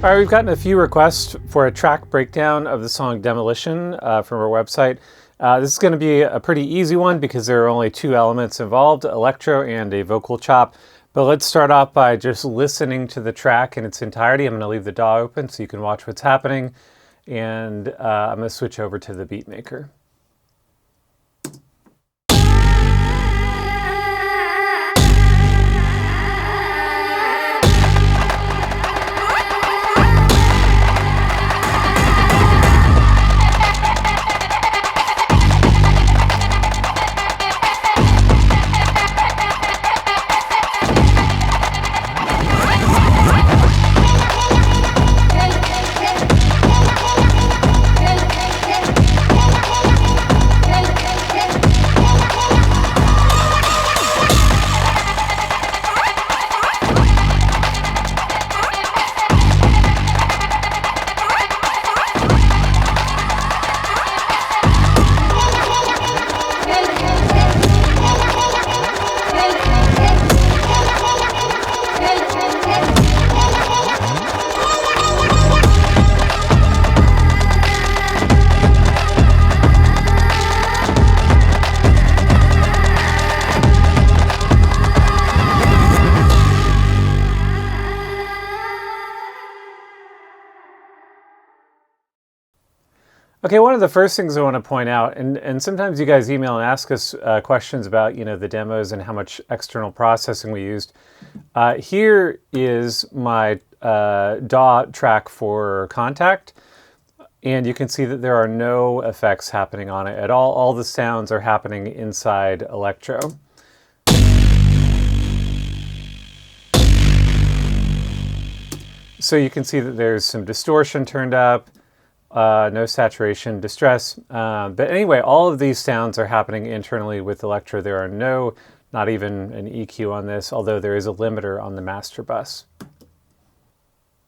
All right, we've gotten a few requests for a track breakdown of the song Demolition from our website. This is going to be a pretty easy one because there are only two elements involved, electro and a vocal chop. But let's start off by just listening to the track in its entirety. I'm going to leave the DAW open so you can watch what's happening. And I'm going to switch over to the Beatmaker. Okay, one of the first things I want to point out, and sometimes you guys email and ask us questions about, the demos and how much external processing we used. Here is my DAW track for Contact, and you can see that there are no effects happening on it at all. All the sounds are happening inside Electro. So you can see that there's some distortion turned up. No saturation, distress. But anyway, all of these sounds are happening internally with Electro. There are not even an EQ on this, although there is a limiter on the master bus.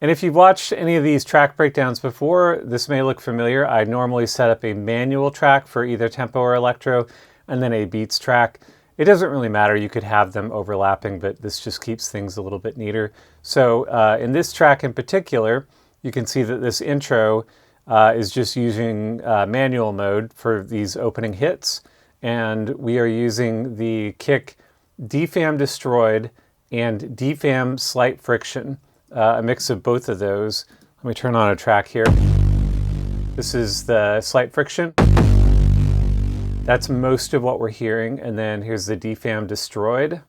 And if you've watched any of these track breakdowns before, this may look familiar. I normally set up a manual track for either tempo or electro, and then a beats track. It doesn't really matter. You could have them overlapping, but this just keeps things a little bit neater. So in this track in particular, you can see that this intro is just using manual mode for these opening hits. And we are using the kick defam destroyed and defam slight friction, a mix of both of those. Let me turn on a track here. This is the slight friction. That's most of what we're hearing. And then here's the defam destroyed.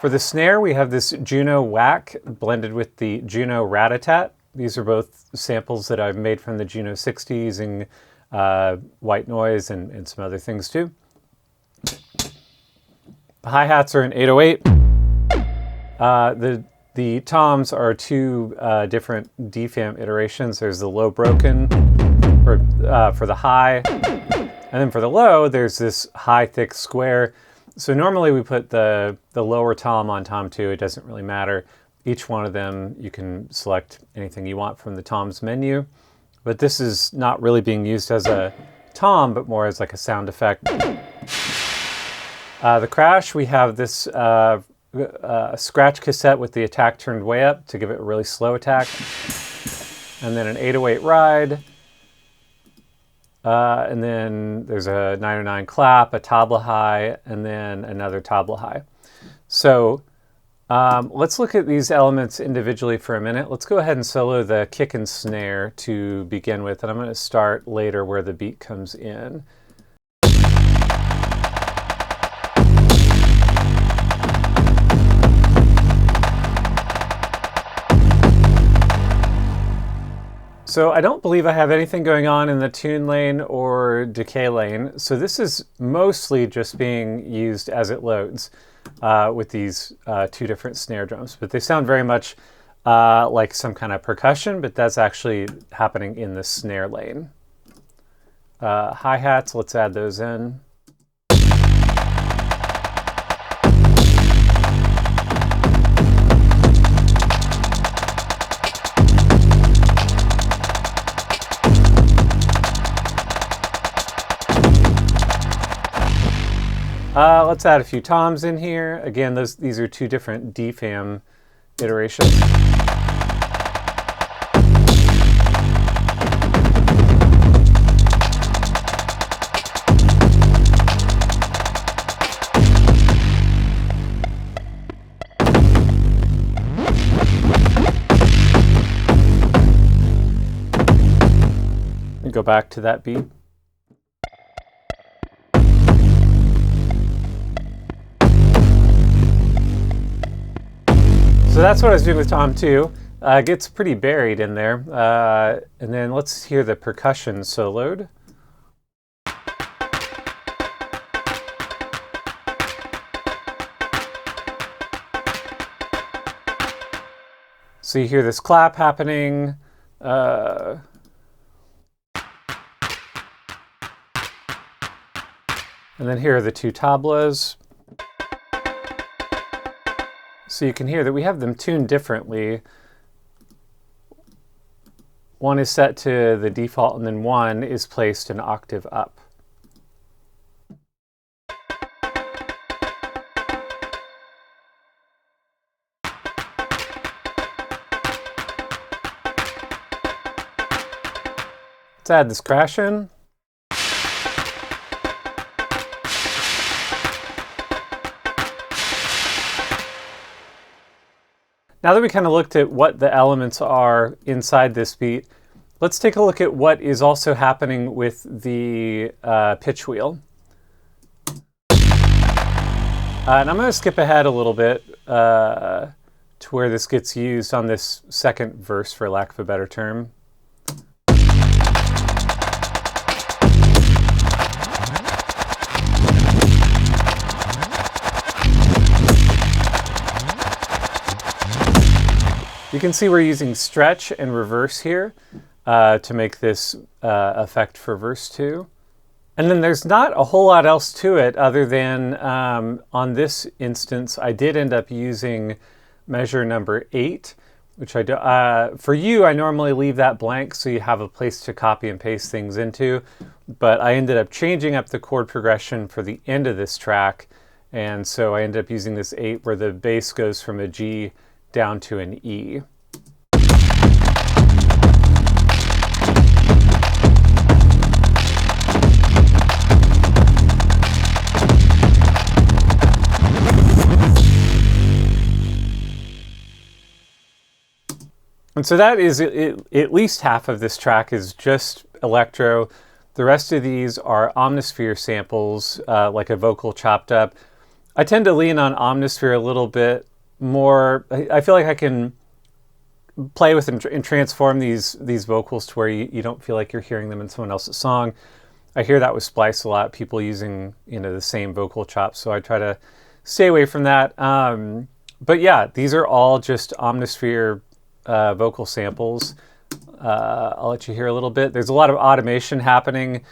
For the snare, we have this Juno whack blended with the Juno rat-a-tat. These are both samples that I've made from the Juno 60 using white noise and some other things too. The hi-hats are in 808. The toms are two different defam iterations. There's the low broken for the high, and then for the low, there's this high thick square. So normally we put the lower tom on tom 2. It doesn't really matter. Each one of them, you can select anything you want from the toms menu. But this is not really being used as a tom, but more as like a sound effect. The crash, we have this scratch cassette with the attack turned way up to give it a really slow attack. And then an 808 ride. And then there's a 909 clap, a tabla high, and then another tabla high. So let's look at these elements individually for a minute. Let's go ahead and solo the kick and snare to begin with, and I'm going to start later where the beat comes in. So I don't believe I have anything going on in the tune lane or decay lane. So this is mostly just being used as it loads with these two different snare drums. But they sound very much like some kind of percussion, but that's actually happening in the snare lane. Hi-hats, let's add those in. Let's add a few toms in here. Again, these are two different DFAM iterations. Go back to that beat. So that's what I was doing with Tom 2. It gets pretty buried in there. And then let's hear the percussion soloed. So you hear this clap happening. And then here are the two tablas. So you can hear that we have them tuned differently. One is set to the default, and then one is placed an octave up. Let's add this crash in. Now that we kind of looked at what the elements are inside this beat, let's take a look at what is also happening with the pitch wheel. And I'm going to skip ahead a little bit to where this gets used on this second verse, for lack of a better term. You can see we're using stretch and reverse here to make this effect for verse 2. And then there's not a whole lot else to it other than on this instance, I did end up using measure number 8, which I do. For you, I normally leave that blank so you have a place to copy and paste things into. But I ended up changing up the chord progression for the end of this track. And so I ended up using this 8 where the bass goes from a G down to an E. And so that is at least half of this track is just electro. The rest of these are Omnisphere samples, like a vocal chopped up. I tend to lean on Omnisphere a little bit more. I feel like I can play with and transform these vocals to where you don't feel like you're hearing them in someone else's song. I hear that with Splice a lot, people using the same vocal chops, so I try to stay away from that. But yeah, these are all just Omnisphere vocal samples. I'll let you hear a little bit. There's a lot of automation happening.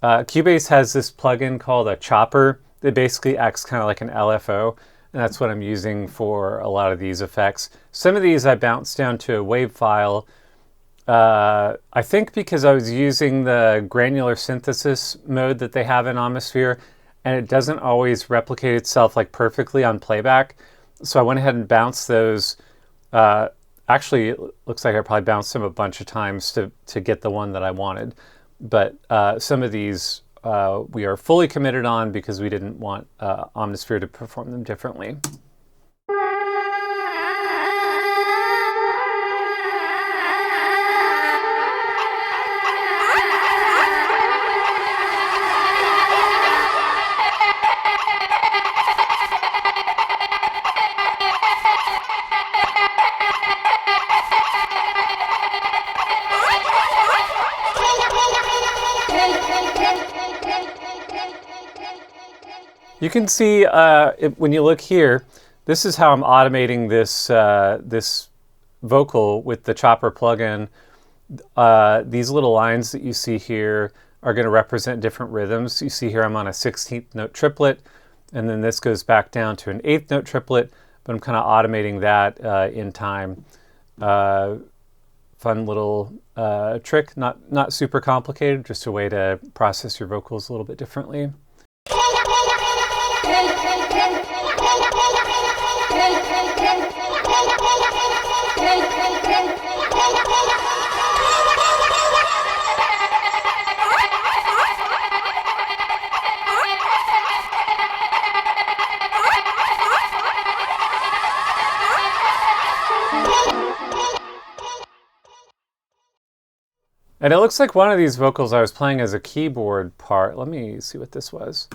Cubase has this plugin called a chopper that basically acts kind of like an LFO. And that's what I'm using for a lot of these effects. Some of these I bounced down to a WAV file. I think because I was using the granular synthesis mode that they have in Omnisphere, and it doesn't always replicate itself like perfectly on playback. So I went ahead and bounced those. Actually, it looks like I probably bounced them a bunch of times to get the one that I wanted. But some of these we are fully committed on because we didn't want Omnisphere to perform them differently. You can see when you look here, this is how I'm automating this this vocal with the chopper plugin. These little lines that you see here are going to represent different rhythms. You see here I'm on a 16th note triplet, and then this goes back down to an 8th note triplet, but I'm kind of automating that in time. Fun little trick, not super complicated, just a way to process your vocals a little bit differently. And it looks like one of these vocals I was playing as a keyboard part. Let me see what this was.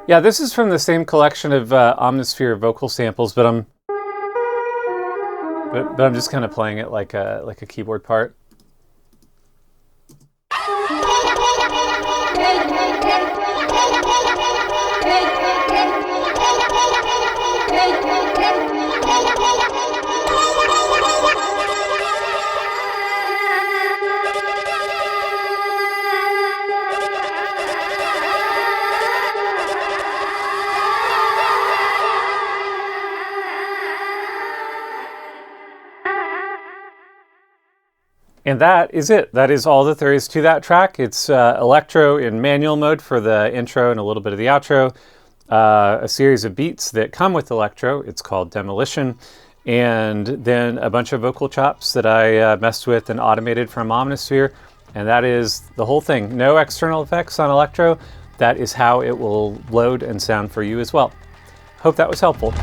Yeah, this is from the same collection of Omnisphere vocal samples, but I'm just kind of playing it like a keyboard part. And that is it. That is all that there is to that track. It's Electro in manual mode for the intro and a little bit of the outro. A series of beats that come with Electro. It's called Demolition. And then a bunch of vocal chops that I messed with and automated from Omnisphere. And that is the whole thing. No external effects on Electro. That is how it will load and sound for you as well. Hope that was helpful.